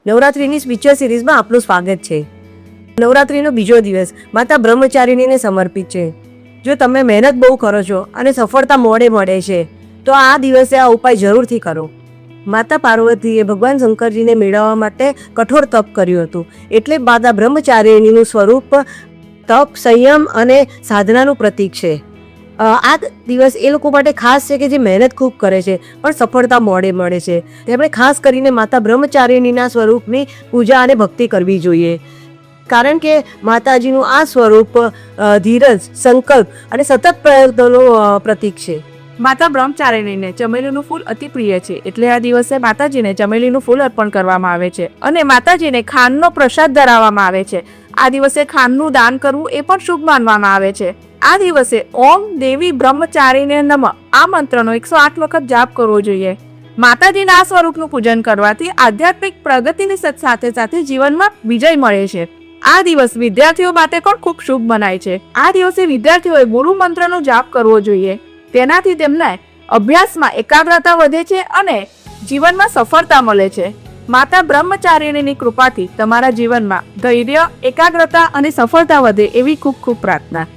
નવરાત્રિની સ્પિરિચ્યુઅલ સિરીઝમાં આપનું સ્વાગત છે. નવરાત્રિનો બીજો દિવસ માતા બ્રહ્મચારિણીને સમર્પિત છે. જો તમે મહેનત બહુ કરો છો અને સફળતા મોડે મળે છે તો આ દિવસે આ ઉપાય જરૂરથી કરો. માતા પાર્વતીએ ભગવાન શંકરજીને મેળવવા માટે કઠોર તપ કર્યું હતું, એટલે માતા બ્રહ્મચારિણીનું સ્વરૂપ તપ, સંયમ અને સાધનાનું પ્રતીક છે. આ દિવસ એ લોકો માટે ખાસ છે કે જે મહેનત ખૂબ કરે છે પણ સફળતા મોડે મળે છે. તેમણે ખાસ કરીને માતા બ્રહ્મચારિણીના સ્વરૂપની પૂજા અને ભક્તિ કરવી જોઈએ, કારણ કે માતાજીનું આ સ્વરૂપ ધીરજ, સંકલ્પ અને સતત પ્રયત્નોનું પ્રતીક છે. માતા બ્રહ્મચારિણીને ચમેલીનું ફૂલ અતિ પ્રિય છે, એટલે આ દિવસે માતાજીને ચમેલીનું ફૂલ અર્પણ કરવામાં આવે છે અને માતાજીને ખાંડનો પ્રસાદ ધરાવવામાં આવે છે. આ દિવસે ખાંડનું દાન કરવું એ પણ શુભ માનવામાં આવે છે. આ દિવસે ઓમ દેવી બ્રહ્મચારિણે નમઃ આ મંત્રનો 108 વખત જાપ કરવો જોઈએ. માતાજીના આ સ્વરૂપનું પૂજન કરવાથી આધ્યાત્મિક પ્રગતિની સાથે સાથે જીવનમાં વિજય મળે છે. આ દિવસ વિદ્યાર્થીઓ માટે પણ ખૂબ શુભ મનાય છે. આ દિવસે વિદ્યાર્થીઓએ ગુરુ મંત્રનો જાપ કરવો જોઈએ. તેનાથી તેમને અભ્યાસમાં એકાગ્રતા વધે છે અને જીવનમાં સફળતા મળે છે. માતા બ્રહ્મચારિણીની કૃપાથી તમારા જીવનમાં ધૈર્ય, એકાગ્રતા અને સફળતા વધે એવી ખૂબ ખૂબ પ્રાર્થના.